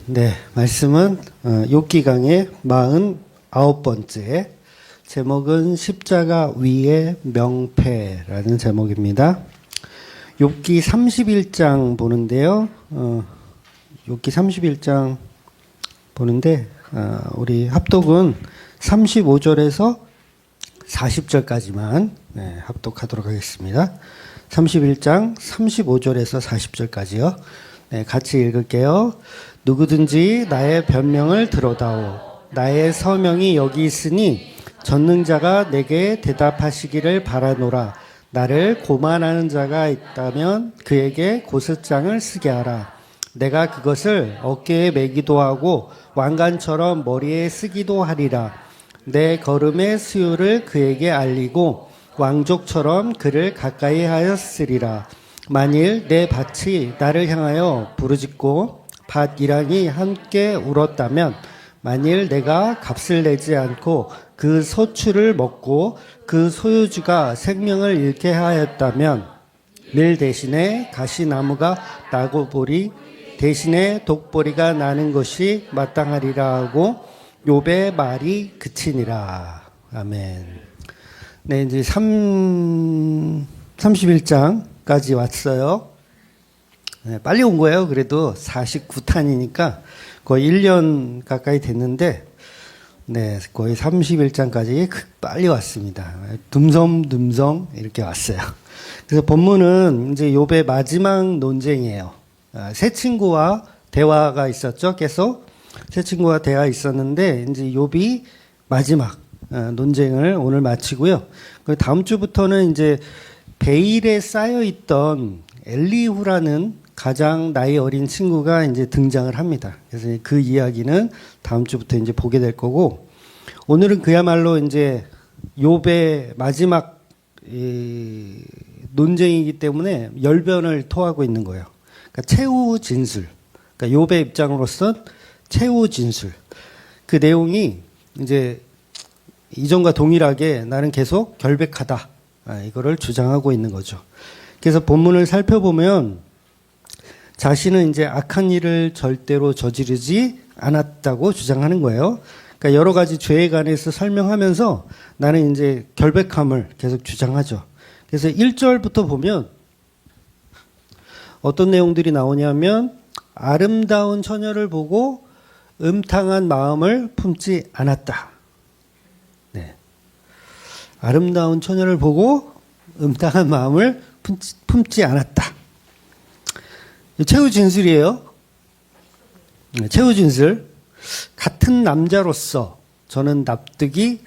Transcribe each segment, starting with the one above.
네, 말씀은 욥기 강의 49번째 제목은 십자가 위의 명패라는 제목입니다. 욥기 31장 보는데요. 욥기 31장 보는데 우리 합독은 35절에서 40절까지만 합독하도록 하겠습니다. 31장 35절에서 40절까지요. 네, 같이 읽을게요. 누구든지 나의 변명을 들어다오. 나의 서명이 여기 있으니 전능자가 내게 대답하시기를 바라노라. 나를 고만하는 자가 있다면 그에게 고스장을 쓰게 하라. 내가 그것을 어깨에 매기도 하고 왕관처럼 머리에 쓰기도 하리라. 내 걸음의 수요를 그에게 알리고 왕족처럼 그를 가까이 하였으리라. 만일 내 밭이 나를 향하여 부르짖고 밭 이랑이 함께 울었다면, 만일 내가 값을 내지 않고 그 소출을 먹고 그 소유주가 생명을 잃게 하였다면, 밀 대신에 가시나무가 나고 보리 대신에 독보리가 나는 것이 마땅하리라 하고 욥의 말이 그치니라. 아멘. 네, 이제 31장까지 왔어요. 네, 빨리 온 거예요. 그래도 49탄이니까 거의 1년 가까이 됐는데, 네, 거의 31장까지 빨리 왔습니다. 듬성듬성 이렇게 왔어요. 그래서 본문은 이제 욥의 마지막 논쟁이에요. 새 친구와 대화가 있었죠. 계속 새 친구와 대화 있었는데 이제 욥이 마지막 논쟁을 오늘 마치고요. 그 다음 주부터는 이제 베일에 쌓여 있던 엘리후라는 가장 나이 어린 친구가 이제 등장을 합니다. 그래서 그 이야기는 다음 주부터 이제 보게 될 거고, 오늘은 그야말로 이제 욥의 마지막 논쟁이기 때문에 열변을 토하고 있는 거예요. 그러니까 최후 진술. 그러니까 욥의 입장으로서 최후 진술. 그 내용이 이제 이전과 동일하게 나는 계속 결백하다. 이거를 주장하고 있는 거죠. 그래서 본문을 살펴보면 자신은 이제 악한 일을 절대로 저지르지 않았다고 주장하는 거예요. 그러니까 여러 가지 죄에 관해서 설명하면서 나는 이제 결백함을 계속 주장하죠. 그래서 1절부터 보면 어떤 내용들이 나오냐면, 아름다운 처녀를 보고 음탕한 마음을 품지 않았다. 네. 아름다운 처녀를 보고 음탕한 마음을 품지 않았다. 최후 진술이에요. 최후 진술. 같은 남자로서 저는 납득이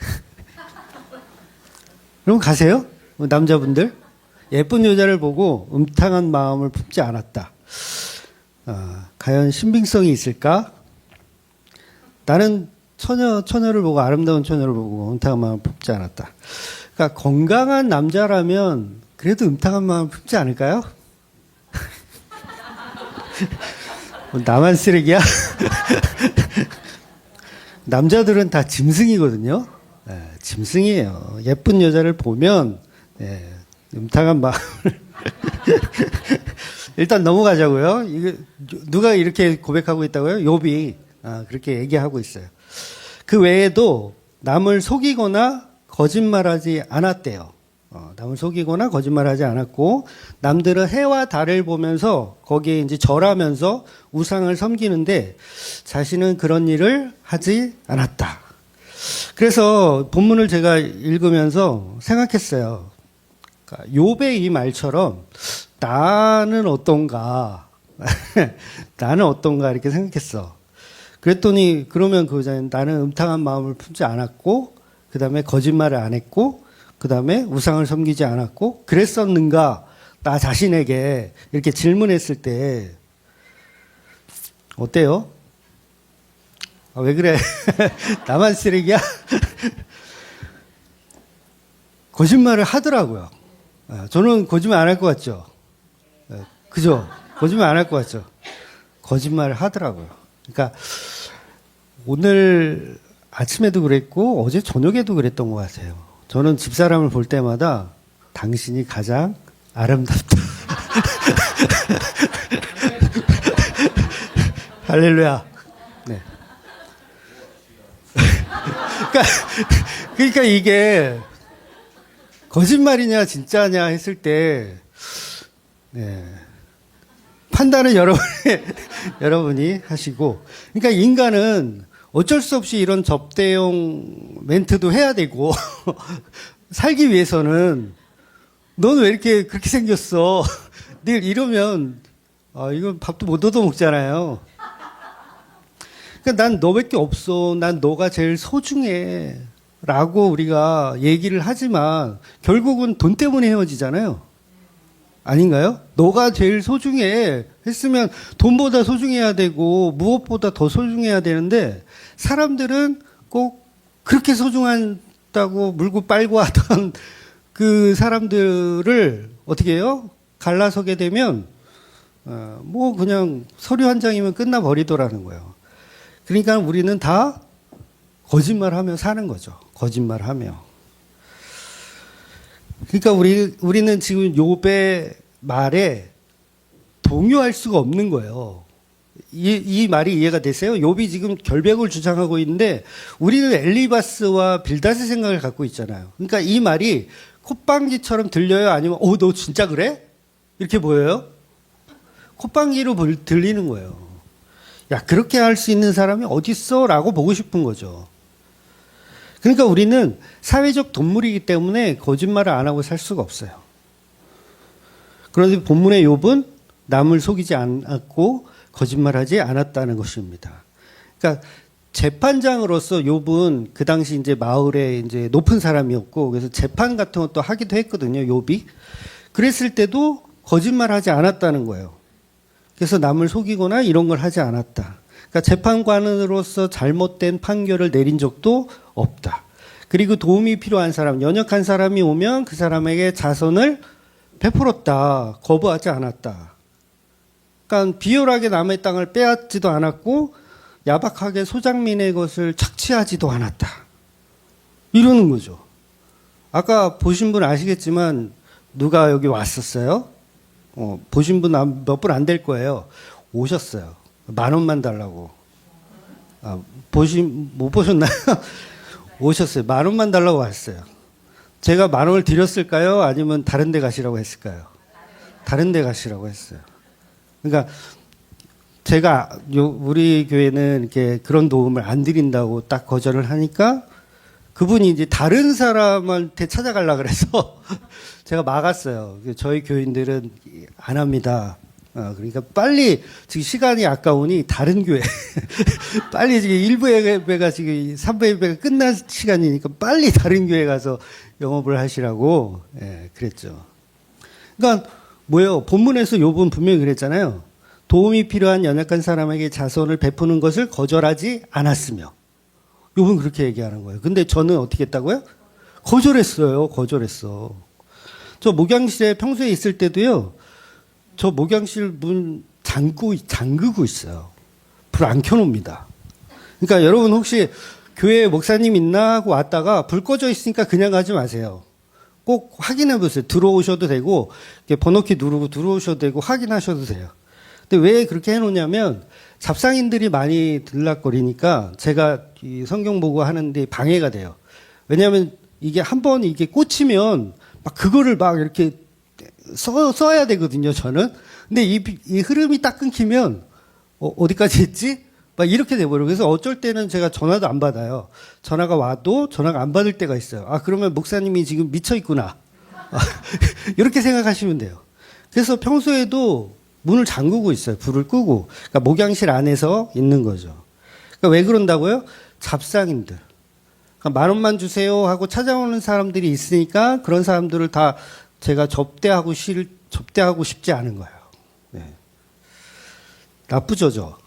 그럼 가세요? 남자분들. 예쁜 여자를 보고 음탕한 마음을 품지 않았다. 과연 신빙성이 있을까? 나는 처녀를 보고, 아름다운 처녀를 보고 음탕한 마음을 품지 않았다. 그러니까 건강한 남자라면 그래도 음탕한 마음을 품지 않을까요? 나만 쓰레기야? 남자들은 다 짐승이거든요. 짐승이에요. 예쁜 여자를 보면 음탕한 마음을 일단 넘어가자고요. 이거 누가 이렇게 고백하고 있다고요? 욥이 그렇게 얘기하고 있어요. 그 외에도 남을 속이거나 거짓말하지 않았대요. 남을 속이거나 거짓말하지 않았고, 남들은 해와 달을 보면서 거기에 이제 절하면서 우상을 섬기는데 자신은 그런 일을 하지 않았다. 그래서 본문을 제가 읽으면서 생각했어요. 그러니까 욥의 이 말처럼 나는 어떤가, 나는 어떤가 이렇게 생각했어. 그랬더니 그러면 그거잖아요. 나는 음탕한 마음을 품지 않았고, 그 다음에 거짓말을 안 했고, 그 다음에 우상을 섬기지 않았고, 그랬었는가? 나 자신에게 이렇게 질문했을 때 어때요? 왜 그래? 나만 쓰레기야? 거짓말을 하더라고요. 저는 거짓말 안 할 것 같죠? 그죠? 거짓말 안 할 것 같죠? 거짓말을 하더라고요. 그러니까 오늘 아침에도 그랬고 어제 저녁에도 그랬던 것 같아요. 저는 집사람을 볼 때마다 당신이 가장 아름답다. 할렐루야. 그러니까 이게 거짓말이냐 진짜냐 했을 때 네, 판단은 여러분이 하시고, 그러니까 인간은 어쩔 수 없이 이런 접대용 멘트도 해야 되고 살기 위해서는 넌 왜 이렇게 그렇게 생겼어? 늘 이러면 이건 밥도 못 얻어 먹잖아요. 그러니까 난 너밖에 없어. 난 너가 제일 소중해. 라고 우리가 얘기를 하지만 결국은 돈 때문에 헤어지잖아요. 아닌가요? 너가 제일 소중해 했으면 돈보다 소중해야 되고 무엇보다 더 소중해야 되는데 사람들은 꼭 그렇게 소중하다고 물고 빨고 하던 그 사람들을 어떻게 해요? 갈라서게 되면 뭐 그냥 서류 한 장이면 끝나버리더라는 거예요. 그러니까 우리는 다 거짓말하며 사는 거죠. 거짓말하며. 그러니까 우리는 지금 욥의 말에 동요할 수가 없는 거예요. 이 말이 이해가 되세요? 욥이 지금 결백을 주장하고 있는데 우리는 엘리바스와 빌닷의 생각을 갖고 있잖아요. 그러니까 이 말이 콧방귀처럼 들려요? 아니면 너 진짜 그래? 이렇게 보여요? 콧방귀로 들리는 거예요. 야, 그렇게 할 수 있는 사람이 어딨어? 라고 보고 싶은 거죠. 그러니까 우리는 사회적 동물이기 때문에 거짓말을 안 하고 살 수가 없어요. 그런데 본문의 욥은 남을 속이지 않았고 거짓말하지 않았다는 것입니다. 그러니까 재판장으로서 욥은 그 당시 이제 마을에 이제 높은 사람이었고 그래서 재판 같은 것도 하기도 했거든요. 욥이. 그랬을 때도 거짓말하지 않았다는 거예요. 그래서 남을 속이거나 이런 걸 하지 않았다. 그러니까 재판관으로서 잘못된 판결을 내린 적도 없다. 그리고 도움이 필요한 사람, 연약한 사람이 오면 그 사람에게 자선을 베풀었다. 거부하지 않았다. 그러니까 비열하게 남의 땅을 빼앗지도 않았고 야박하게 소장민의 것을 착취하지도 않았다. 이러는 거죠. 아까 보신 분 아시겠지만 누가 여기 왔었어요? 보신 분 몇 분 안 될 거예요. 오셨어요. 10,000원만 달라고. 못 보셨나요? 오셨어요. 10,000원만 달라고 왔어요. 제가 10,000원을 드렸을까요? 아니면 다른 데 가시라고 했을까요? 다른 데 가시라고 했어요. 그러니까 제가 우리 교회는 이렇게 그런 도움을 안 드린다고 딱 거절을 하니까 그분이 이제 다른 사람한테 찾아가려고 그래서 제가 막았어요. 저희 교인들은 안 합니다. 그러니까 빨리 지금 시간이 아까우니 다른 교회 빨리 지금 1부 예배가 지금 3부 예배가 끝난 시간이니까 빨리 다른 교회 가서 영업을 하시라고 그랬죠. 그러니까 뭐예요? 본문에서 욥은 분명히 그랬잖아요. 도움이 필요한 연약한 사람에게 자선을 베푸는 것을 거절하지 않았으며 욥은 그렇게 얘기하는 거예요. 근데 저는 어떻게 했다고요? 거절했어요. 거절했어. 저 목양실에 평소에 있을 때도요. 저 목양실 문 잠그고 있어요. 불 안 켜놓습니다. 그러니까 여러분 혹시 교회에 목사님 있나 하고 왔다가 불 꺼져 있으니까 그냥 가지 마세요. 꼭 확인해 보세요. 들어오셔도 되고 번호키 누르고 들어오셔도 되고 확인하셔도 돼요. 근데 왜 그렇게 해놓냐면 잡상인들이 많이 들락거리니까 제가 이 성경 보고 하는데 방해가 돼요. 왜냐하면 이게 한번 이게 꽂히면 막 그거를 막 이렇게 써야 되거든요, 저는. 근데 이 흐름이 딱 끊기면 어디까지 했지? 막 이렇게 돼버려요. 그래서 어쩔 때는 제가 전화도 안 받아요. 전화가 와도 전화가 안 받을 때가 있어요. 그러면 목사님이 지금 미쳐 있구나. 이렇게 생각하시면 돼요. 그래서 평소에도 문을 잠그고 있어요. 불을 끄고. 그러니까 목양실 안에서 있는 거죠. 그러니까 왜 그런다고요? 잡상인들. 그러니까 10,000원만 주세요 하고 찾아오는 사람들이 있으니까 그런 사람들을 다 제가 접대하고 싶지 않은 거예요. 네. 나쁘죠, 저?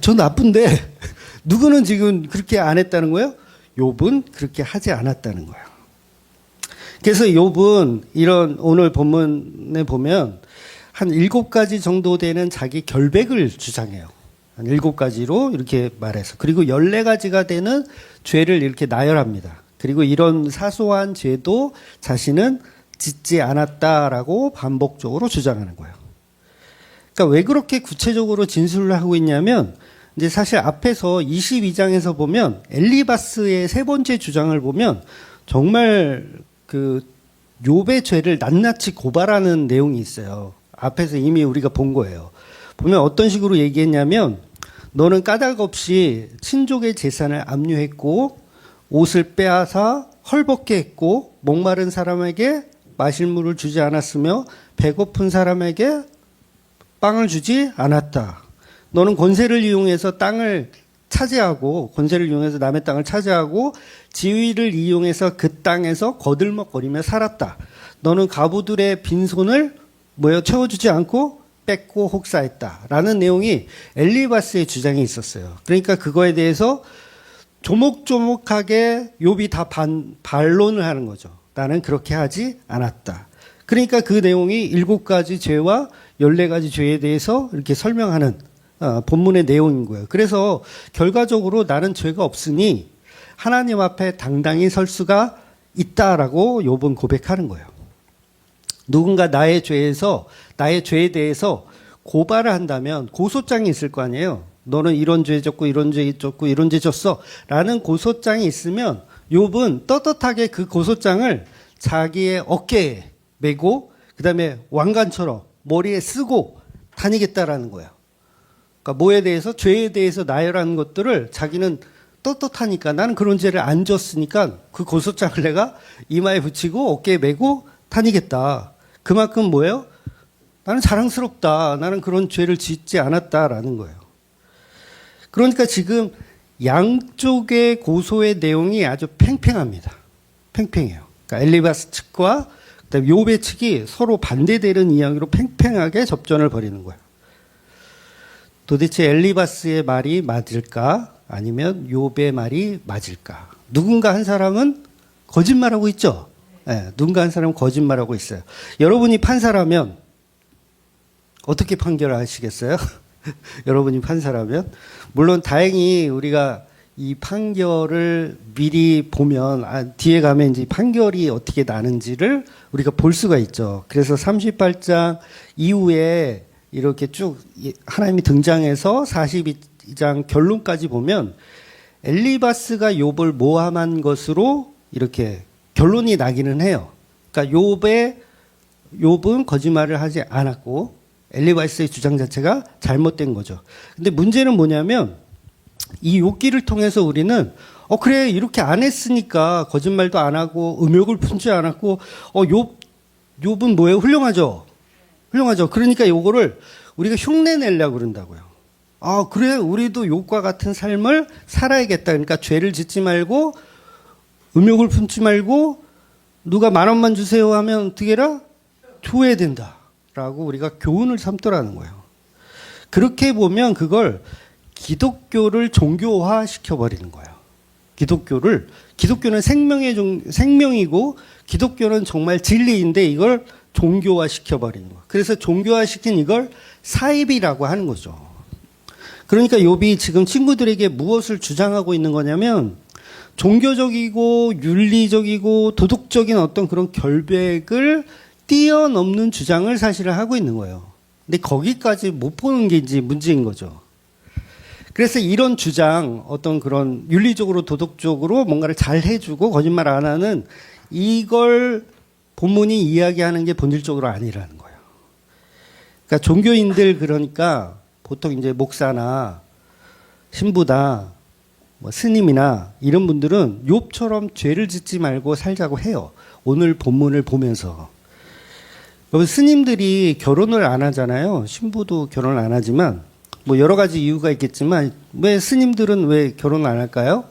저 나쁜데 누구는 지금 그렇게 안 했다는 거예요? 욥은 그렇게 하지 않았다는 거예요. 그래서 욥은 이런 오늘 본문에 보면 한 7가지 정도 되는 자기 결백을 주장해요. 한 7가지로 이렇게 말해서. 그리고 14가지가 되는 죄를 이렇게 나열합니다. 그리고 이런 사소한 죄도 자신은 짓지 않았다라고 반복적으로 주장하는 거예요. 그러니까 왜 그렇게 구체적으로 진술을 하고 있냐면 이제 사실 앞에서 22장에서 보면 엘리바스의 세 번째 주장을 보면 정말 그 욥의 죄를 낱낱이 고발하는 내용이 있어요. 앞에서 이미 우리가 본 거예요. 보면 어떤 식으로 얘기했냐면 너는 까닭 없이 친족의 재산을 압류했고 옷을 빼앗아 헐벗게 했고 목마른 사람에게 마실 물을 주지 않았으며 배고픈 사람에게 빵을 주지 않았다. 너는 권세를 이용해서 땅을 차지하고 권세를 이용해서 남의 땅을 차지하고 지위를 이용해서 그 땅에서 거들먹거리며 살았다. 너는 가부들의 빈손을 채워주지 않고 뺏고 혹사했다라는 내용이 엘리바스의 주장이 있었어요. 그러니까 그거에 대해서 조목조목하게 욥이 다 반론을 하는 거죠. 나는 그렇게 하지 않았다. 그러니까 그 내용이 7가지 죄와 14가지 죄에 대해서 이렇게 설명하는 본문의 내용인 거예요. 그래서 결과적으로 나는 죄가 없으니 하나님 앞에 당당히 설 수가 있다라고 욥은 고백하는 거예요. 누군가 나의 죄에 대해서 고발을 한다면 고소장이 있을 거 아니에요. 너는 이런 죄 졌고 이런 죄 졌고 이런 죄 졌어 라는 고소장이 있으면 욥은 떳떳하게 그 고소장을 자기의 어깨에 메고 그 다음에 왕관처럼 머리에 쓰고 다니겠다라는 거예요. 그러니까 뭐에 대해서 죄에 대해서 나열하는 것들을 자기는 떳떳하니까 나는 그런 죄를 안 졌으니까 그 고소장을 내가 이마에 붙이고 어깨에 메고 다니겠다. 그만큼 뭐예요? 나는 자랑스럽다. 나는 그런 죄를 짓지 않았다라는 거예요. 그러니까 지금 양쪽의 고소의 내용이 아주 팽팽합니다. 팽팽해요. 그러니까 엘리바스 측과 그다음에 욥의 측이 서로 반대되는 이야기로 팽팽하게 접전을 벌이는 거예요. 도대체 엘리바스의 말이 맞을까? 아니면 욥의 말이 맞을까? 누군가 한 사람은 거짓말하고 있죠. 네, 누군가 한 사람은 거짓말하고 있어요. 여러분이 판사라면 어떻게 판결하시겠어요? 여러분이 판사라면? 물론 다행히 우리가 이 판결을 미리 보면 뒤에 가면 이제 판결이 어떻게 나는지를 우리가 볼 수가 있죠. 그래서 38장 이후에 이렇게 쭉 하나님이 등장해서 42장 결론까지 보면 엘리바스가 욥을 모함한 것으로 이렇게 결론이 나기는 해요. 그러니까 욥은 거짓말을 하지 않았고 엘리바스의 주장 자체가 잘못된 거죠. 근데 문제는 뭐냐면 이 욥기를 통해서 우리는 그래 이렇게 안 했으니까 거짓말도 안 하고 음욕을 품지 않았고 욥은 뭐예요? 훌륭하죠. 그러니까 요거를 우리가 흉내 내려고 그런다고요. 그래 우리도 욥과 같은 삶을 살아야겠다. 그러니까 죄를 짓지 말고 음욕을 품지 말고 누가 10,000원만 주세요 하면 어떻게 해라? 줘야 된다라고 우리가 교훈을 삼더라는 거예요. 그렇게 보면 그걸 기독교를 종교화 시켜버리는 거예요. 기독교는 생명이고 기독교는 정말 진리인데 이걸 종교화 시켜버리는 거예요. 그래서 종교화 시킨 이걸 사입이라고 하는 거죠. 그러니까 욥이 지금 친구들에게 무엇을 주장하고 있는 거냐면 종교적이고 윤리적이고 도덕적인 어떤 그런 결백을 뛰어넘는 주장을 사실은 하고 있는 거예요. 근데 거기까지 못 보는 게 이제 문제인 거죠. 그래서 이런 주장, 어떤 그런 윤리적으로 도덕적으로 뭔가를 잘 해주고 거짓말 안 하는 이걸 본문이 이야기하는 게 본질적으로 아니라는 거예요. 그러니까 종교인들 그러니까 보통 이제 목사나 신부다, 스님이나 이런 분들은 욥처럼 죄를 짓지 말고 살자고 해요. 오늘 본문을 보면서. 여러분 스님들이 결혼을 안 하잖아요. 신부도 결혼을 안 하지만 여러 가지 이유가 있겠지만 왜 스님들은 왜 결혼 안 할까요?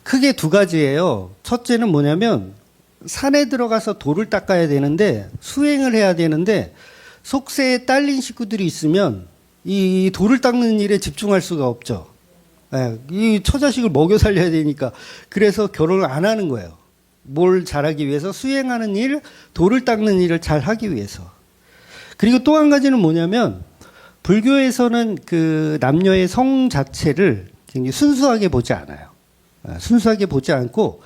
크게 2가지예요. 첫째는 뭐냐면 산에 들어가서 돌을 닦아야 되는데 수행을 해야 되는데 속세에 딸린 식구들이 있으면 이 돌을 닦는 일에 집중할 수가 없죠. 이 처자식을 먹여 살려야 되니까 그래서 결혼을 안 하는 거예요. 뭘 잘하기 위해서 수행하는 일, 돌을 닦는 일을 잘 하기 위해서. 그리고 또 한 가지는 뭐냐면 불교에서는 그 남녀의 성 자체를 굉장히 순수하게 보지 않아요. 순수하게 보지 않고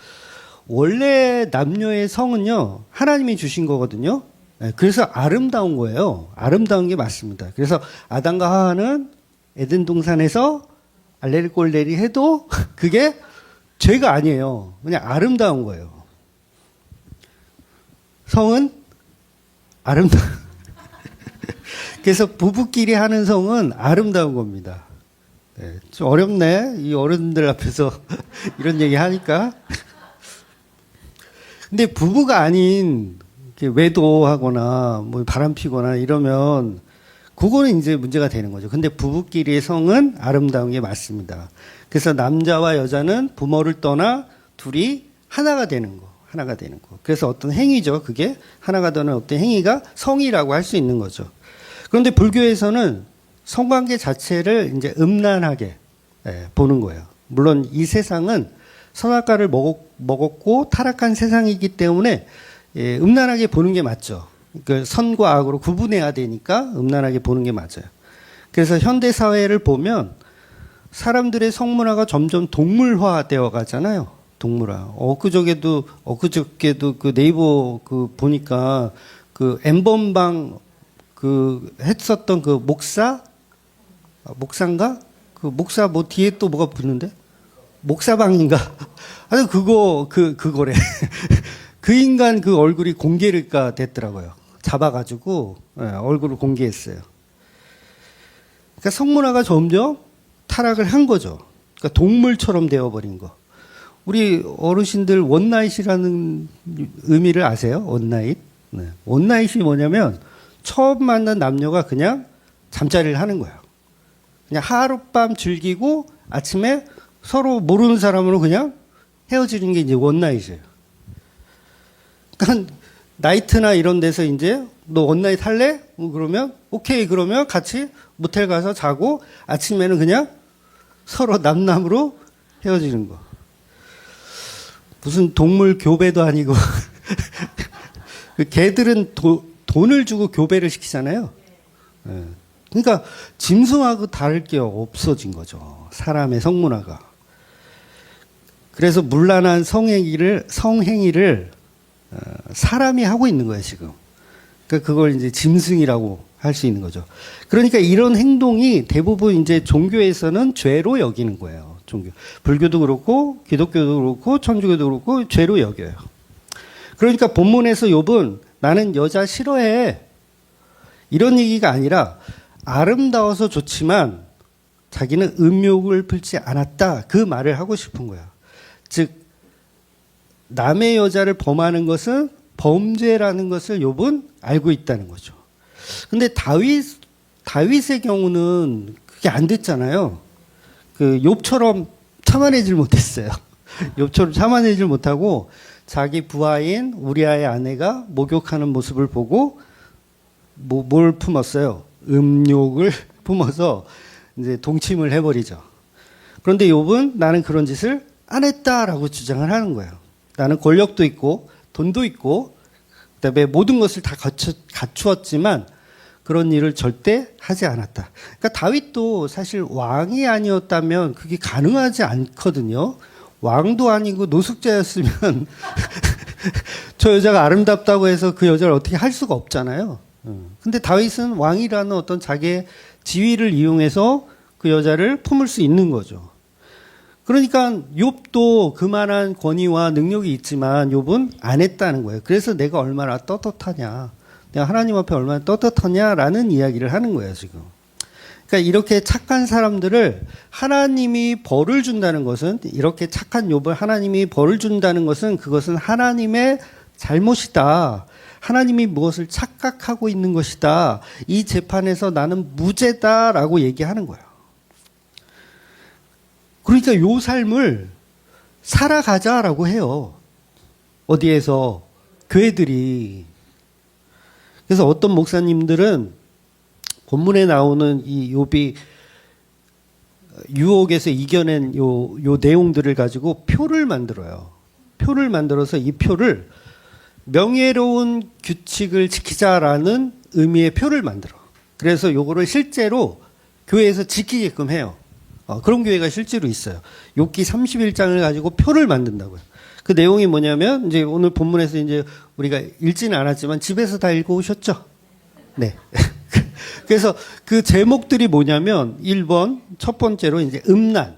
원래 남녀의 성은요 하나님이 주신 거거든요. 그래서 아름다운 거예요. 아름다운 게 맞습니다. 그래서 아담과 하와는 에덴 동산에서 알레리 꼴레리 해도 그게 죄가 아니에요. 그냥 아름다운 거예요. 성은 아름다운. 그래서 부부끼리 하는 성은 아름다운 겁니다. 네, 좀 어렵네. 이 어른들 앞에서 이런 얘기 하니까. 근데 부부가 아닌 외도하거나 뭐 바람 피거나 이러면 그거는 이제 문제가 되는 거죠. 근데 부부끼리의 성은 아름다운 게 맞습니다. 그래서 남자와 여자는 부모를 떠나 둘이 하나가 되는 거. 하나가 되는 거. 그래서 어떤 행위죠. 그게 하나가 되는 어떤 행위가 성이라고 할 수 있는 거죠. 그런데 불교에서는 성관계 자체를 이제 음란하게 보는 거예요. 물론 이 세상은 선악과를 먹었고 타락한 세상이기 때문에 음란하게 보는 게 맞죠. 그 선과 악으로 구분해야 되니까 음란하게 보는 게 맞아요. 그래서 현대 사회를 보면 사람들의 성문화가 점점 동물화되어 가잖아요. 동물화. 엊그저께도 그 네이버 그 보니까 그 엠번방 그 했었던 그 목사인가? 그 목사 뭐 뒤에 또 뭐가 붙는데? 목사방인가? 아니 그거래. 그 인간 그 얼굴이 공개가 됐더라고요. 잡아가지고 얼굴을 공개했어요. 그러니까 성문화가 점점 타락을 한 거죠. 그러니까 동물처럼 되어버린 거. 우리 어르신들 원나잇이라는 의미를 아세요? 원나잇? 네. 원나잇이 뭐냐면 처음 만난 남녀가 그냥 잠자리를 하는 거예요. 그냥 하룻밤 즐기고 아침에 서로 모르는 사람으로 그냥 헤어지는 게 이제 원나잇이에요. 그러니까 나이트나 이런 데서 이제 너 원나잇 할래? 뭐 그러면 오케이 그러면 같이 모텔 가서 자고 아침에는 그냥 서로 남남으로 헤어지는 거. 무슨 동물 교배도 아니고 개들은 돈을 주고 교배를 시키잖아요. 네. 그러니까 짐승하고 다를 게 없어진 거죠. 사람의 성문화가. 그래서 문란한 성행위를 사람이 하고 있는 거예요, 지금. 그러니까 그걸 이제 짐승이라고 할 수 있는 거죠. 그러니까 이런 행동이 대부분 이제 종교에서는 죄로 여기는 거예요. 종교. 불교도 그렇고, 기독교도 그렇고, 천주교도 그렇고, 죄로 여겨요. 그러니까 본문에서 욥은 나는 여자 싫어해. 이런 얘기가 아니라 아름다워서 좋지만 자기는 음욕을 풀지 않았다. 그 말을 하고 싶은 거야. 즉, 남의 여자를 범하는 것은 범죄라는 것을 욥은 알고 있다는 거죠. 근데 다윗의 경우는 그게 안 됐잖아요. 그 욥처럼 참아내질 못했어요. 욥처럼 참아내질 못하고 자기 부하인 우리아의 아내가 목욕하는 모습을 보고 뭘 품었어요? 음욕을 품어서 이제 동침을 해버리죠. 그런데 욥은 나는 그런 짓을 안 했다라고 주장을 하는 거예요. 나는 권력도 있고 돈도 있고 그다음에 모든 것을 다 갖추었지만 그런 일을 절대 하지 않았다. 그러니까 다윗도 사실 왕이 아니었다면 그게 가능하지 않거든요. 왕도 아니고 노숙자였으면 저 여자가 아름답다고 해서 그 여자를 어떻게 할 수가 없잖아요. 근데 다윗은 왕이라는 어떤 자기의 지위를 이용해서 그 여자를 품을 수 있는 거죠. 그러니까 욥도 그만한 권위와 능력이 있지만 욥은 안 했다는 거예요. 그래서 내가 얼마나 떳떳하냐, 내가 하나님 앞에 얼마나 떳떳하냐라는 이야기를 하는 거예요, 지금. 그러니까 이렇게 착한 사람들을 하나님이 벌을 준다는 것은, 이렇게 착한 욥을 하나님이 벌을 준다는 것은 그것은 하나님의 잘못이다. 하나님이 무엇을 착각하고 있는 것이다. 이 재판에서 나는 무죄다라고 얘기하는 거예요. 그러니까 요 삶을 살아가자라고 해요. 어디에서? 교회들이. 그래서 어떤 목사님들은 본문에 나오는 이 욥이 유혹에서 이겨낸 요 내용들을 가지고 표를 만들어요. 표를 만들어서 이 표를 명예로운 규칙을 지키자라는 의미의 표를 만들어. 그래서 요거를 실제로 교회에서 지키게끔 해요. 그런 교회가 실제로 있어요. 욥기 31장을 가지고 표를 만든다고요. 그 내용이 뭐냐면 이제 오늘 본문에서 이제 우리가 읽지는 않았지만 집에서 다 읽어오셨죠? 네. 그래서 그 제목들이 뭐냐면 1번 첫 번째로 이제 음란,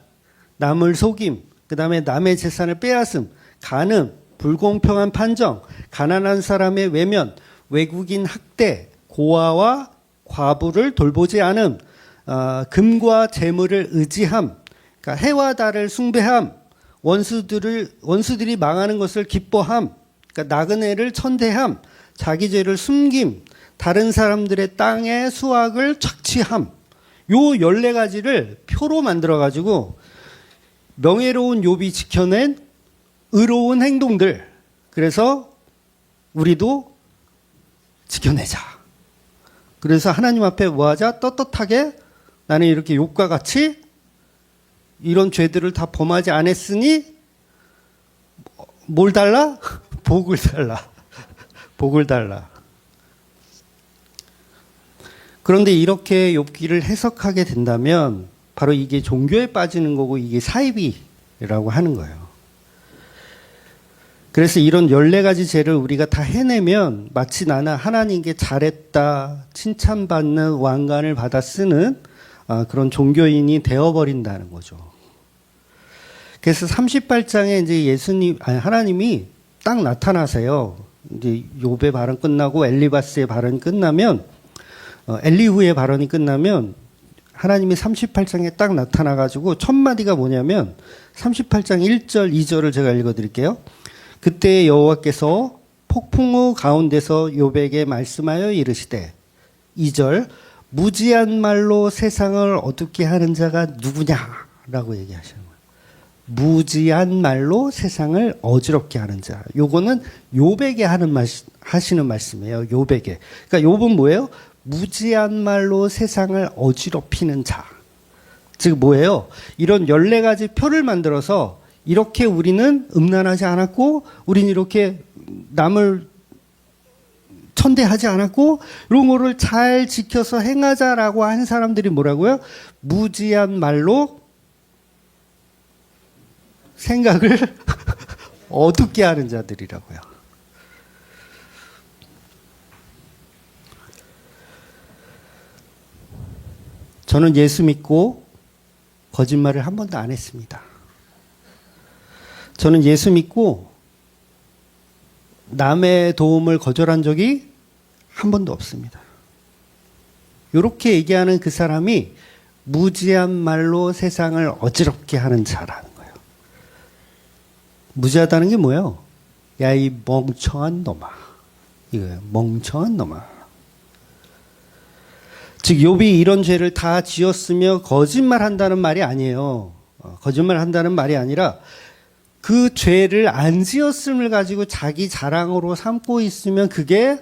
남을 속임, 그다음에 남의 재산을 빼앗음, 간음, 불공평한 판정, 가난한 사람의 외면, 외국인 학대, 고아와 과부를 돌보지 않음, 금과 재물을 의지함, 그러니까 해와 달을 숭배함, 원수들이 망하는 것을 기뻐함, 그러니까 나그네를 천대함, 자기 죄를 숨김, 다른 사람들의 땅의 수확을 착취함. 요 14가지를 표로 만들어 가지고 명예로운 욥이 지켜낸 의로운 행동들. 그래서 우리도 지켜내자. 그래서 하나님 앞에 뭐하자? 떳떳하게 나는 이렇게 욥과 같이 이런 죄들을 다 범하지 않았으니 뭘 달라? 복을 달라. 복을 달라. 그런데 이렇게 욥기를 해석하게 된다면 바로 이게 종교에 빠지는 거고 이게 사이비라고 하는 거예요. 그래서 이런 14가지 죄를 우리가 다 해내면 마치 나는 하나님께 잘했다, 칭찬받는 왕관을 받아 쓰는 그런 종교인이 되어버린다는 거죠. 그래서 38장에 이제 하나님이 딱 나타나세요. 이제 욥의 발언 끝나고 엘리바스의 발언 끝나면, 엘리후의 발언이 끝나면 하나님이 38장에 딱 나타나가지고 첫 마디가 뭐냐면 38장 1절, 2절을 제가 읽어드릴게요. 그때 여호와께서 폭풍우 가운데서 욥에게 말씀하여 이르시되 2절 무지한 말로 세상을 어둡게 하는 자가 누구냐라고 얘기하시는 거예요. 무지한 말로 세상을 어지럽게 하는 자. 요거는 욥에게 하시는 말씀이에요. 욥에게. 그러니까 욥은 뭐예요? 무지한 말로 세상을 어지럽히는 자. 즉 뭐예요? 이런 14가지 표를 만들어서 이렇게 우리는 음란하지 않았고 우리는 이렇게 남을 천대하지 않았고 이런 거를 잘 지켜서 행하자라고 한 사람들이 뭐라고요? 무지한 말로 생각을 어둡게 하는 자들이라고요. 저는 예수 믿고 거짓말을 한 번도 안 했습니다. 저는 예수 믿고 남의 도움을 거절한 적이 한 번도 없습니다. 이렇게 얘기하는 그 사람이 무지한 말로 세상을 어지럽게 하는 자라는 거예요. 무지하다는 게 뭐예요? 야, 이 멍청한 놈아. 이거예요. 멍청한 놈아. 즉 욥이 이런 죄를 다 지었으며 거짓말한다는 말이 아니에요. 거짓말한다는 말이 아니라 그 죄를 안 지었음을 가지고 자기 자랑으로 삼고 있으면 그게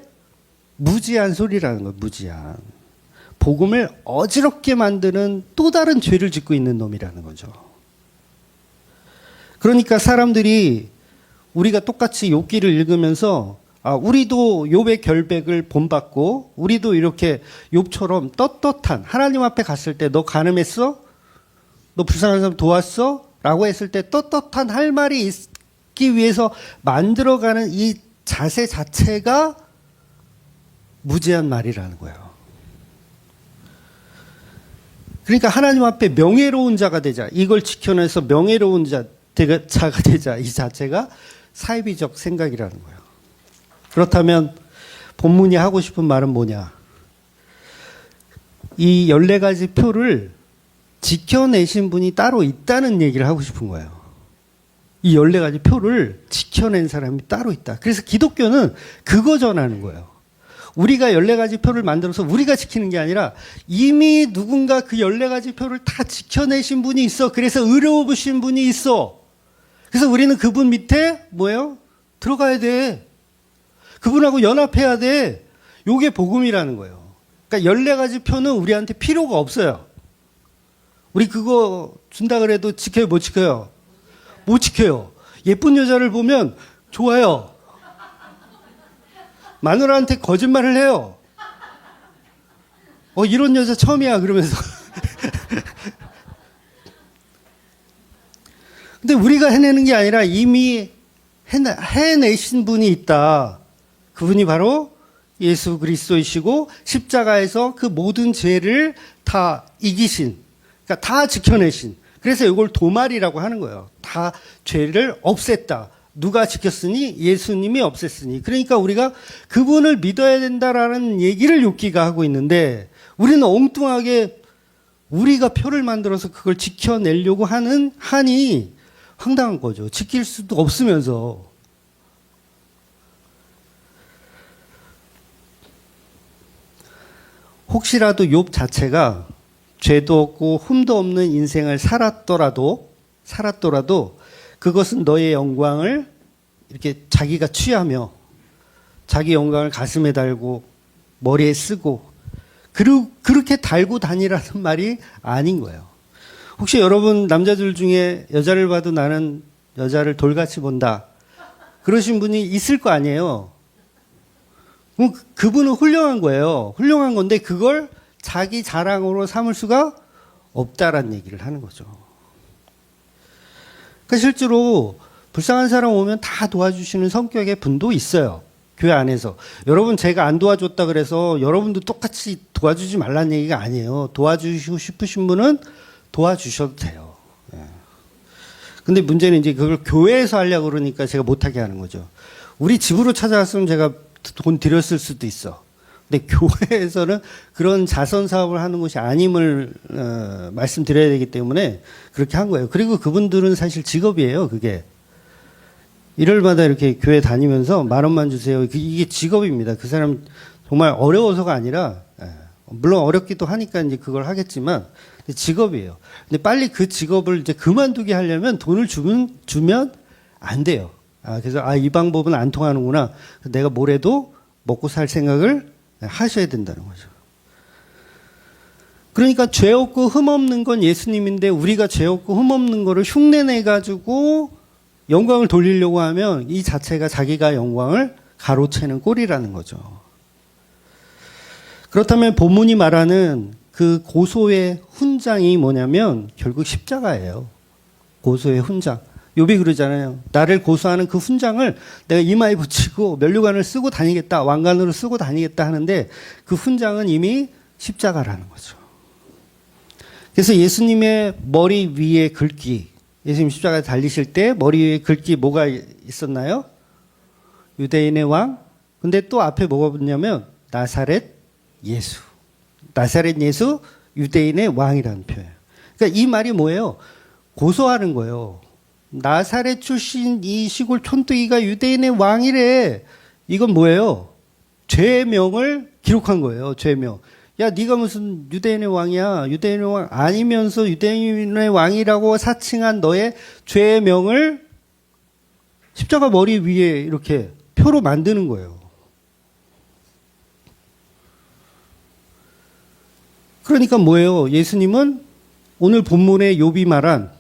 무지한 소리라는 거예요. 무지한. 복음을 어지럽게 만드는 또 다른 죄를 짓고 있는 놈이라는 거죠. 그러니까 사람들이 우리가 똑같이 욥기를 읽으면서 우리도 욥의 결백을 본받고 우리도 이렇게 욥처럼 떳떳한 하나님 앞에 갔을 때 너 간음했어? 너 불쌍한 사람 도왔어? 라고 했을 때 떳떳한 할 말이 있기 위해서 만들어가는 이 자세 자체가 무지한 말이라는 거예요. 그러니까 하나님 앞에 명예로운 자가 되자, 이걸 지켜내서 명예로운 자가 되자, 이 자체가 사이비적 생각이라는 거예요. 그렇다면 본문이 하고 싶은 말은 뭐냐? 이 14가지 표를 지켜내신 분이 따로 있다는 얘기를 하고 싶은 거예요. 이 14가지 표를 지켜낸 사람이 따로 있다. 그래서 기독교는 그거 전하는 거예요. 우리가 14가지 표를 만들어서 우리가 지키는 게 아니라 이미 누군가 그 14가지 표를 다 지켜내신 분이 있어. 그래서 의로우신 분이 있어. 그래서 우리는 그분 밑에 뭐예요? 들어가야 돼. 그분하고 연합해야 돼. 요게 복음이라는 거예요. 그러니까 14가지 표는 우리한테 필요가 없어요. 우리 그거 준다 그래도 지켜요? 못 지켜요? 못 지켜요. 예쁜 여자를 보면 좋아요. 마누라한테 거짓말을 해요. 이런 여자 처음이야 그러면서. 근데 우리가 해내는 게 아니라 이미 해내신 분이 있다. 그분이 바로 예수 그리스도이시고 십자가에서 그 모든 죄를 다 이기신, 그러니까 다 지켜내신. 그래서 이걸 도말이라고 하는 거예요. 다 죄를 없앴다. 누가 지켰으니? 예수님이 없앴으니. 그러니까 우리가 그분을 믿어야 된다라는 얘기를 욥기가 하고 있는데 우리는 엉뚱하게 우리가 표를 만들어서 그걸 지켜내려고 하는 한이 황당한 거죠. 지킬 수도 없으면서. 혹시라도 욥 자체가 죄도 없고 흠도 없는 인생을 살았더라도 그것은 너의 영광을 이렇게 자기가 취하며 자기 영광을 가슴에 달고 머리에 쓰고 그렇게 달고 다니라는 말이 아닌 거예요. 혹시 여러분 남자들 중에 여자를 봐도 나는 여자를 돌같이 본다 그러신 분이 있을 거 아니에요. 그럼 그분은 훌륭한 거예요. 훌륭한 건데 그걸 자기 자랑으로 삼을 수가 없다라는 얘기를 하는 거죠. 그러니까 실제로 불쌍한 사람 오면 다 도와주시는 성격의 분도 있어요. 교회 안에서. 여러분 제가 안 도와줬다 그래서 여러분도 똑같이 도와주지 말라는 얘기가 아니에요. 도와주시고 싶으신 분은 도와주셔도 돼요. 근데 문제는 이제 그걸 교회에서 하려고 그러니까 제가 못하게 하는 거죠. 우리 집으로 찾아왔으면 제가 돈 드렸을 수도 있어. 근데 교회에서는 그런 자선 사업을 하는 것이 아님을 말씀드려야 되기 때문에 그렇게 한 거예요. 그리고 그분들은 사실 직업이에요. 그게 일요일마다 이렇게 교회 다니면서 10,000원만 주세요. 이게 직업입니다. 그 사람 정말 어려워서가 아니라 물론 어렵기도 하니까 이제 그걸 하겠지만 직업이에요. 근데 빨리 그 직업을 이제 그만두게 하려면 돈을 주면 안 돼요. 그래서 이 방법은 안 통하는구나. 내가 뭐래도 먹고 살 생각을 하셔야 된다는 거죠. 그러니까 죄 없고 흠 없는 건 예수님인데 우리가 죄 없고 흠 없는 거를 흉내내 가지고 영광을 돌리려고 하면 이 자체가 자기가 영광을 가로채는 꼴이라는 거죠. 그렇다면 본문이 말하는 그 고소의 훈장이 뭐냐면 결국 십자가예요. 고소의 훈장. 욥이 그러잖아요. 나를 고소하는 그 훈장을 내가 이마에 붙이고 면류관을 쓰고 다니겠다. 왕관으로 쓰고 다니겠다 하는데 그 훈장은 이미 십자가라는 거죠. 그래서 예수님의 머리 위에 글귀, 예수님 십자가에 달리실 때 머리 위에 글귀 뭐가 있었나요? 유대인의 왕. 근데 또 앞에 뭐가 붙냐면 나사렛 예수. 나사렛 예수 유대인의 왕이라는 표현. 그러니까 이 말이 뭐예요? 고소하는 거예요. 나사렛 출신 이 시골 촌뜨기가 유대인의 왕이래. 이건 뭐예요? 죄명을 기록한 거예요. 죄명. 야, 네가 무슨 유대인의 왕이야? 유대인의 왕 아니면서 유대인의 왕이라고 사칭한 너의 죄명을 십자가 머리 위에 이렇게 표로 만드는 거예요. 그러니까 뭐예요? 예수님은 오늘 본문에 욥이 말한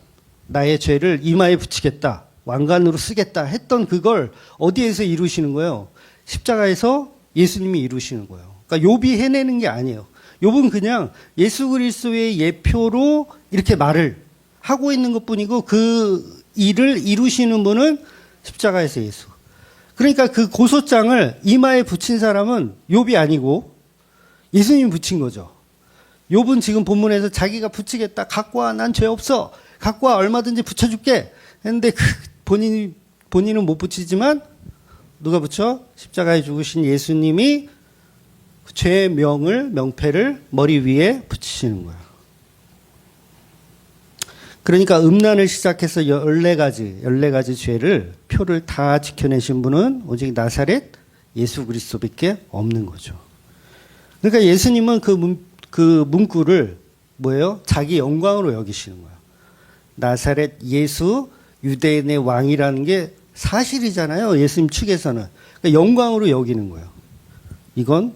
나의 죄를 이마에 붙이겠다, 왕관으로 쓰겠다 했던 그걸 어디에서 이루시는 거예요? 십자가에서 예수님이 이루시는 거예요. 그러니까 욥이 해내는 게 아니에요. 욥은 그냥 예수 그리스도의 예표로 이렇게 말을 하고 있는 것뿐이고 그 일을 이루시는 분은 십자가에서 예수. 그러니까 그 고소장을 이마에 붙인 사람은 욥이 아니고 예수님이 붙인 거죠. 욥은 지금 본문에서 자기가 붙이겠다. 갖고 와. 난 죄 없어. 갖고 와. 얼마든지 붙여줄게. 했는데 본인은 못 붙이지만 누가 붙여? 십자가에 죽으신 예수님이 죄의 명패를 머리 위에 붙이시는 거예요. 그러니까 음란을 시작해서 14가지 죄를 표를 다 지켜내신 분은 오직 나사렛 예수 그리스도밖에 없는 거죠. 그러니까 예수님은 그 문구를 뭐예요? 자기 영광으로 여기시는 거예요. 나사렛 예수 유대인의 왕이라는 게 사실이잖아요. 예수님 측에서는. 그러니까 영광으로 여기는 거예요. 이건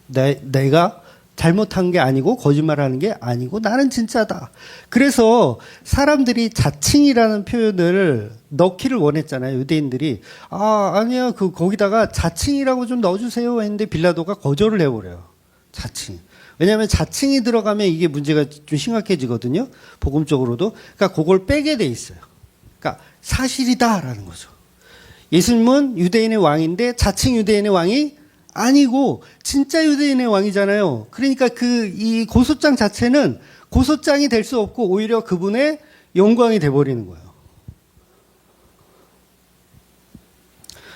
내가 잘못한 게 아니고 거짓말하는 게 아니고 나는 진짜다. 그래서 사람들이 자칭이라는 표현을 넣기를 원했잖아요. 유대인들이. 아니야. 거기다가 자칭이라고 좀 넣어주세요 했는데 빌라도가 거절을 해버려요. 자칭. 왜냐하면 자칭이 들어가면 이게 문제가 좀 심각해지거든요. 복음적으로도. 그러니까 그걸 빼게 돼 있어요. 그러니까 사실이다라는 거죠. 예수님은 유대인의 왕인데 자칭 유대인의 왕이 아니고 진짜 유대인의 왕이잖아요. 그러니까 이 고소장 자체는 고소장이 될 수 없고 오히려 그분의 영광이 돼버리는 거예요.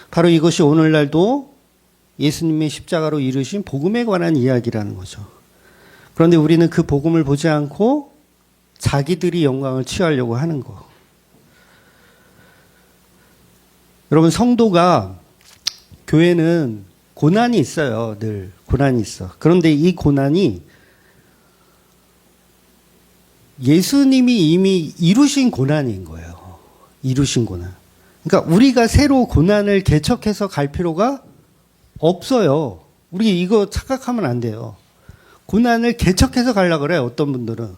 바로 이것이 오늘날도 예수님의 십자가로 이루신 복음에 관한 이야기라는 거죠. 그런데 우리는 그 복음을 보지 않고 자기들이 영광을 취하려고 하는 거. 여러분, 성도가, 교회는 고난이 있어요. 늘 고난이 있어. 그런데 이 고난이 예수님이 이미 이루신 고난인 거예요. 이루신 고난. 그러니까 우리가 새로 고난을 개척해서 갈 필요가 없어요. 우리 이거 착각하면 안 돼요. 고난을 개척해서 가려고 그래요. 어떤 분들은.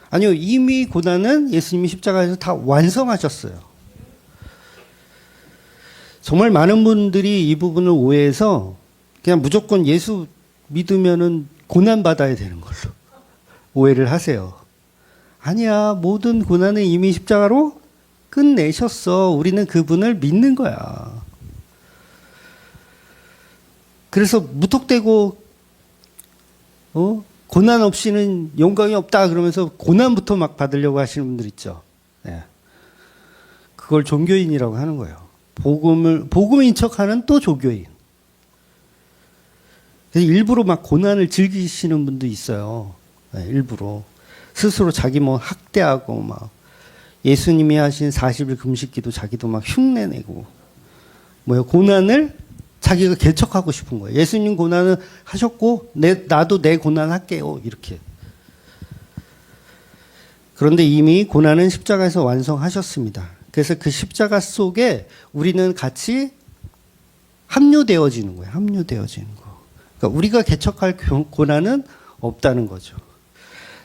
아니요. 이미 고난은 예수님이 십자가에서 다 완성하셨어요. 정말 많은 분들이 이 부분을 오해해서 그냥 무조건 예수 믿으면은 고난받아야 되는 걸로 오해를 하세요. 아니야. 모든 고난은 이미 십자가로 끝내셨어. 우리는 그분을 믿는 거야. 그래서 무턱대고 고난 없이는 영광이 없다 그러면서 고난부터 막 받으려고 하시는 분들 있죠. 네. 그걸 종교인이라고 하는 거예요. 복음인 척하는 또 종교인. 그래서 일부러 막 고난을 즐기시는 분도 있어요. 네, 일부러 스스로 자기 뭐 학대하고 막 예수님이 하신 40일 금식기도 자기도 막 흉내내고 뭐요, 고난을 자기가 개척하고 싶은 거예요. 예수님 고난은 하셨고 나도 내 고난 할게요. 이렇게. 그런데 이미 고난은 십자가에서 완성하셨습니다. 그래서 그 십자가 속에 우리는 같이 합류되어지는 거예요. 합류되어지는 거. 그러니까 우리가 개척할 고난은 없다는 거죠.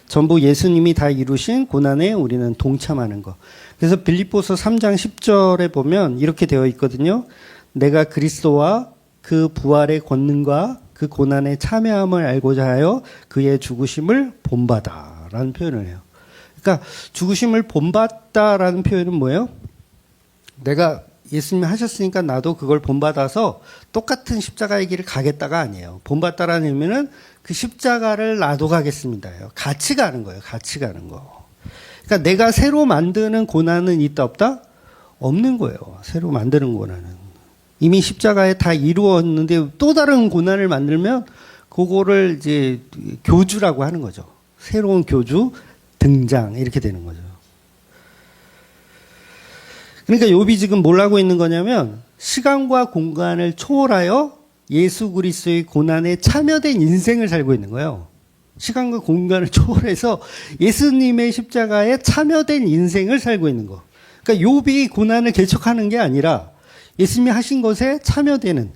전부 예수님이 다 이루신 고난에 우리는 동참하는 거. 그래서 빌립보서 3장 10절에 보면 이렇게 되어 있거든요. 내가 그리스도와 그 부활의 권능과 그 고난에 참여함을 알고자 하여 그의 죽으심을 본받아라는 표현을 해요. 그러니까 죽으심을 본받다라는 표현은 뭐예요? 내가 예수님이 하셨으니까 나도 그걸 본받아서 똑같은 십자가의 길을 가겠다가 아니에요. 본받다라는 의미는 그 십자가를 나도 가겠습니다예요. 같이 가는 거예요. 같이 가는 거. 그러니까 내가 새로 만드는 고난은 있다 없다? 없는 거예요. 새로 만드는 고난은. 이미 십자가에 다 이루었는데 또 다른 고난을 만들면 그거를 이제 교주라고 하는 거죠. 새로운 교주 등장 이렇게 되는 거죠. 그러니까 욥이 지금 뭘 하고 있는 거냐면 시간과 공간을 초월하여 예수 그리스도의 고난에 참여된 인생을 살고 있는 거예요. 시간과 공간을 초월해서 예수님의 십자가에 참여된 인생을 살고 있는 거. 그러니까 욥이 고난을 개척하는 게 아니라 예수님이 하신 것에 참여되는.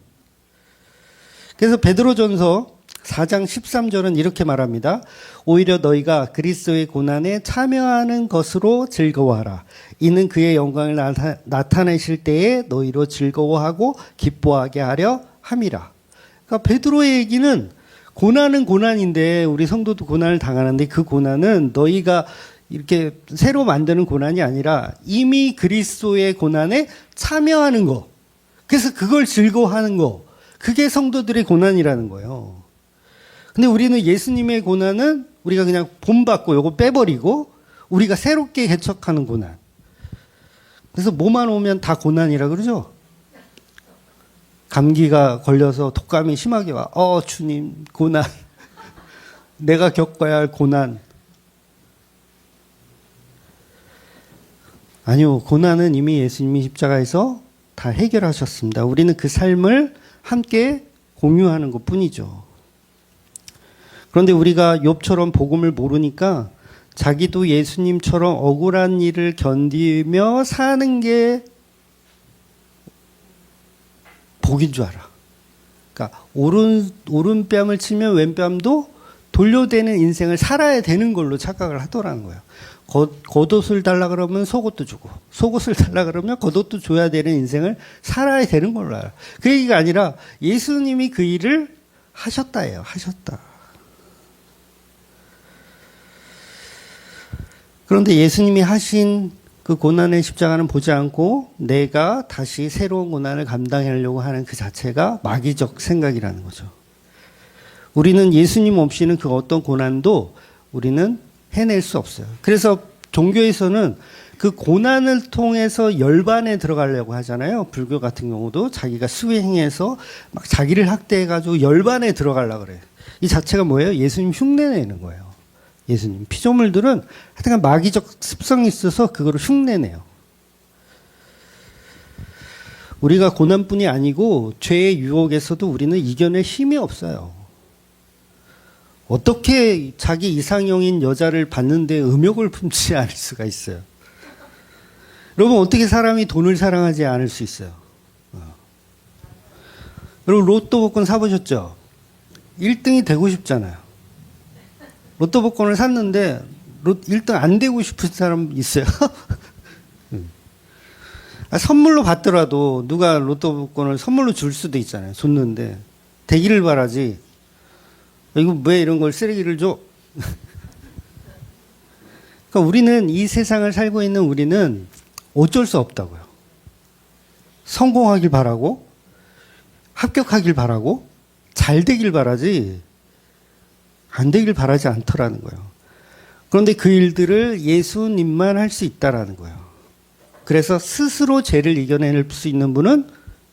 그래서 베드로전서 4장 13절은 이렇게 말합니다. 오히려 너희가 그리스도의 고난에 참여하는 것으로 즐거워하라. 이는 그의 영광을 나타내실 때에 너희로 즐거워하고 기뻐하게 하려 함이라. 그러니까 베드로의 얘기는 고난은 고난인데 우리 성도도 고난을 당하는데 그 고난은 너희가 이렇게 새로 만드는 고난이 아니라 이미 그리스도의 고난에 참여하는 거. 그래서 그걸 즐거워하는 거. 그게 성도들의 고난이라는 거예요. 근데 우리는 예수님의 고난은 우리가 그냥 본받고 요거 빼버리고 우리가 새롭게 개척하는 고난. 그래서 뭐만 오면 다 고난이라 그러죠. 감기가 걸려서 독감이 심하게 와. 주님 고난. 내가 겪어야 할 고난. 아니요. 고난은 이미 예수님이 십자가에서 다 해결하셨습니다. 우리는 그 삶을 함께 공유하는 것뿐이죠. 그런데 우리가 욥처럼 복음을 모르니까 자기도 예수님처럼 억울한 일을 견디며 사는 게 복인 줄 알아. 그러니까 오른뺨을 치면 왼뺨도 돌려대는 인생을 살아야 되는 걸로 착각을 하더라는 거예요. 겉옷을 달라 그러면 속옷도 주고 속옷을 달라 그러면 겉옷도 줘야 되는 인생을 살아야 되는 걸로 알아. 그 얘기가 아니라 예수님이 그 일을 하셨다예요. 하셨다. 그런데 예수님이 하신 그 고난의 십자가는 보지 않고 내가 다시 새로운 고난을 감당하려고 하는 그 자체가 마귀적 생각이라는 거죠. 우리는 예수님 없이는 그 어떤 고난도 우리는 해낼 수 없어요. 그래서 종교에서는 그 고난을 통해서 열반에 들어가려고 하잖아요. 불교 같은 경우도 자기가 수행해서 막 자기를 학대해가지고 열반에 들어가려고 그래요. 이 자체가 뭐예요? 예수님 흉내내는 거예요. 예수님. 피조물들은 하여튼 마귀적 습성이 있어서 그거를 흉내내요. 우리가 고난뿐이 아니고 죄의 유혹에서도 우리는 이겨낼 힘이 없어요. 어떻게 자기 이상형인 여자를 봤는데 음욕을 품지 않을 수가 있어요? 여러분, 어떻게 사람이 돈을 사랑하지 않을 수 있어요? 여러분, 로또 복권 사보셨죠? 1등이 되고 싶잖아요. 로또 복권을 샀는데 1등 안 되고 싶은 사람 있어요? 선물로 받더라도 누가 로또 복권을 선물로 줄 수도 있잖아요. 줬는데 되기를 바라지. 이거 왜 이런 걸 쓰레기를 줘? 그러니까 우리는 이 세상을 살고 있는 우리는 어쩔 수 없다고요. 성공하길 바라고, 합격하길 바라고, 잘 되길 바라지, 안 되길 바라지 않더라는 거예요. 그런데 그 일들을 예수님만 할 수 있다라는 거예요. 그래서 스스로 죄를 이겨낼 수 있는 분은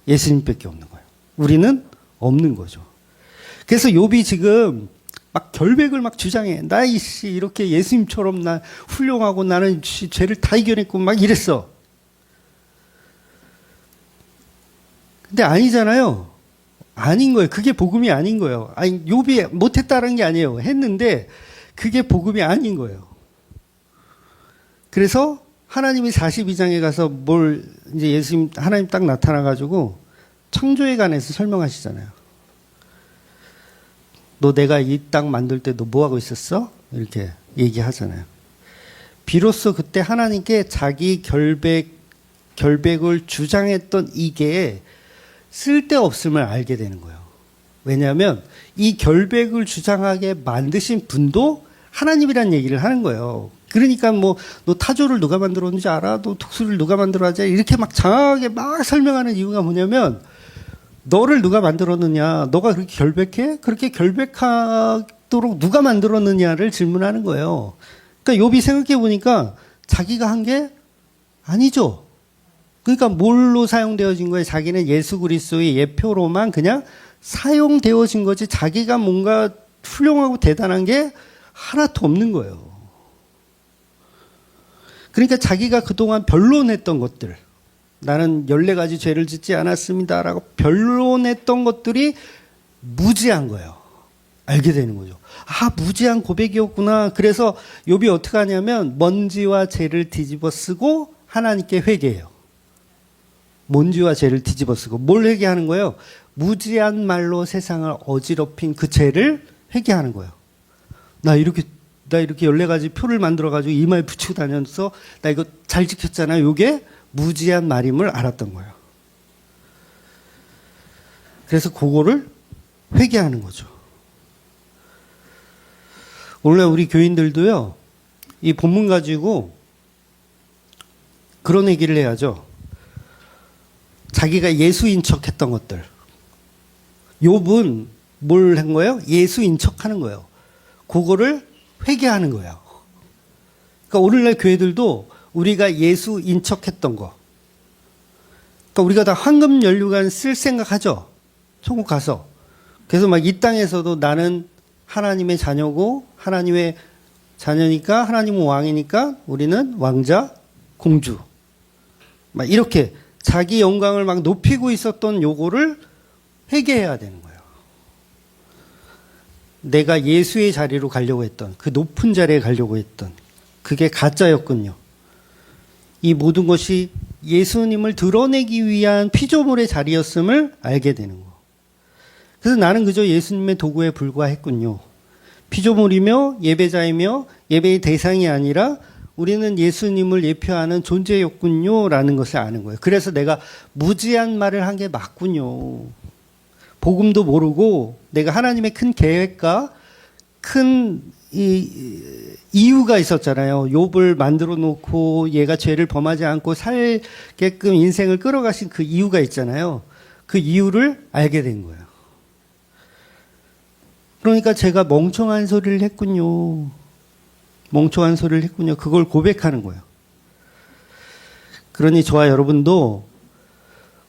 예수님밖에 없는 거예요. 우리는 없는 거죠. 그래서 욥이 지금 막 결백을 막 주장해. 나 이씨 이렇게 예수님처럼 나 훌륭하고 나는 죄를 다 이겨냈고 막 이랬어. 근데 아니잖아요. 아닌 거예요. 그게 복음이 아닌 거예요. 아니, 욥이 못했다는 게 아니에요. 했는데 그게 복음이 아닌 거예요. 그래서 하나님이 42장에 가서 이제 예수님, 하나님 딱 나타나가지고 창조에 관해서 설명하시잖아요. 너 내가 이 땅 만들 때 너 뭐 하고 있었어? 이렇게 얘기하잖아요. 비로소 그때 하나님께 자기 결백을 주장했던 이게 쓸데없음을 알게 되는 거예요. 왜냐하면 이 결백을 주장하게 만드신 분도 하나님이란 얘기를 하는 거예요. 그러니까 뭐 너 타조를 누가 만들었는지 알아? 너 독수리를 누가 만들었지? 이렇게 막 장하게 막 설명하는 이유가 뭐냐면 너를 누가 만들었느냐? 너가 그렇게 결백해? 그렇게 결백하도록 누가 만들었느냐를 질문하는 거예요. 그러니까 욥이 생각해 보니까 자기가 한 게 아니죠. 그러니까 뭘로 사용되어진 거예요? 자기는 예수 그리스도의 예표로만 그냥 사용되어진 거지 자기가 뭔가 훌륭하고 대단한 게 하나도 없는 거예요. 그러니까 자기가 그동안 변론했던 것들, 나는 14가지 죄를 짓지 않았습니다라고 변론했던 것들이 무지한 거예요. 알게 되는 거죠. 아, 무지한 고백이었구나. 그래서 욥이 어떻게 하냐면 먼지와 죄를 뒤집어 쓰고 하나님께 회개해요. 먼지와 죄를 뒤집어 쓰고 뭘 회개하는 거예요? 무지한 말로 세상을 어지럽힌 그 죄를 회개하는 거예요. 나 이렇게 14가지 표를 만들어가지고 이마에 붙이고 다녔어. 나 이거 잘 지켰잖아. 요게 무지한 말임을 알았던 거예요. 그래서 그거를 회개하는 거죠. 원래 우리 교인들도요, 이 본문 가지고 그런 얘기를 해야죠. 자기가 예수인 척 했던 것들. 욥은 뭘 한 거예요? 예수인 척 하는 거예요. 그거를 회개하는 거예요. 그러니까 오늘날 교회들도 우리가 예수인 척 했던 거. 그러니까 우리가 다 황금 연료관 쓸 생각하죠. 천국 가서. 그래서 막 이 땅에서도 나는 하나님의 자녀고 하나님의 자녀니까 하나님은 왕이니까 우리는 왕자, 공주. 막 이렇게 자기 영광을 막 높이고 있었던 요거를 회개해야 되는 거예요. 내가 예수의 자리로 가려고 했던 그 높은 자리에 가려고 했던 그게 가짜였군요. 이 모든 것이 예수님을 드러내기 위한 피조물의 자리였음을 알게 되는 거. 그래서 나는 그저 예수님의 도구에 불과했군요. 피조물이며 예배자이며 예배의 대상이 아니라 우리는 예수님을 예표하는 존재였군요. 라는 것을 아는 거예요. 그래서 내가 무지한 말을 한 게 맞군요. 복음도 모르고 내가 하나님의 큰 계획과 큰 이유가 있었잖아요. 욥을 만들어 놓고 얘가 죄를 범하지 않고 살게끔 인생을 끌어가신 그 이유가 있잖아요. 그 이유를 알게 된 거예요. 그러니까 제가 멍청한 소리를 했군요. 멍청한 소리를 했군요. 그걸 고백하는 거예요. 그러니 저와 여러분도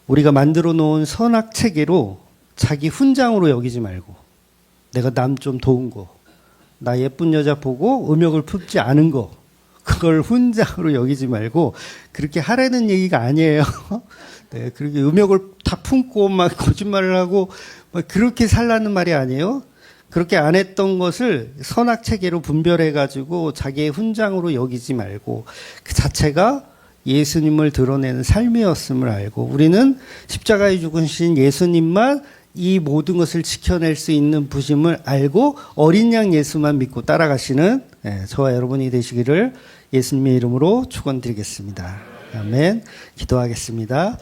우리가 만들어 놓은 선악 체계로 자기 훈장으로 여기지 말고 내가 남 좀 도운 거, 나 예쁜 여자 보고 음욕을 품지 않은 거, 그걸 훈장으로 여기지 말고 그렇게 하라는 얘기가 아니에요. 네, 그렇게 음욕을 다 품고 막 거짓말을 하고 막 그렇게 살라는 말이 아니에요. 그렇게 안 했던 것을 선악 체계로 분별해 가지고 자기의 훈장으로 여기지 말고 그 자체가 예수님을 드러내는 삶이었음을 알고 우리는 십자가에 죽으신 예수님만 이 모든 것을 지켜낼 수 있는 부심을 알고 어린 양 예수만 믿고 따라가시는 저와 여러분이 되시기를 예수님의 이름으로 축원드리겠습니다. 아멘. 기도하겠습니다.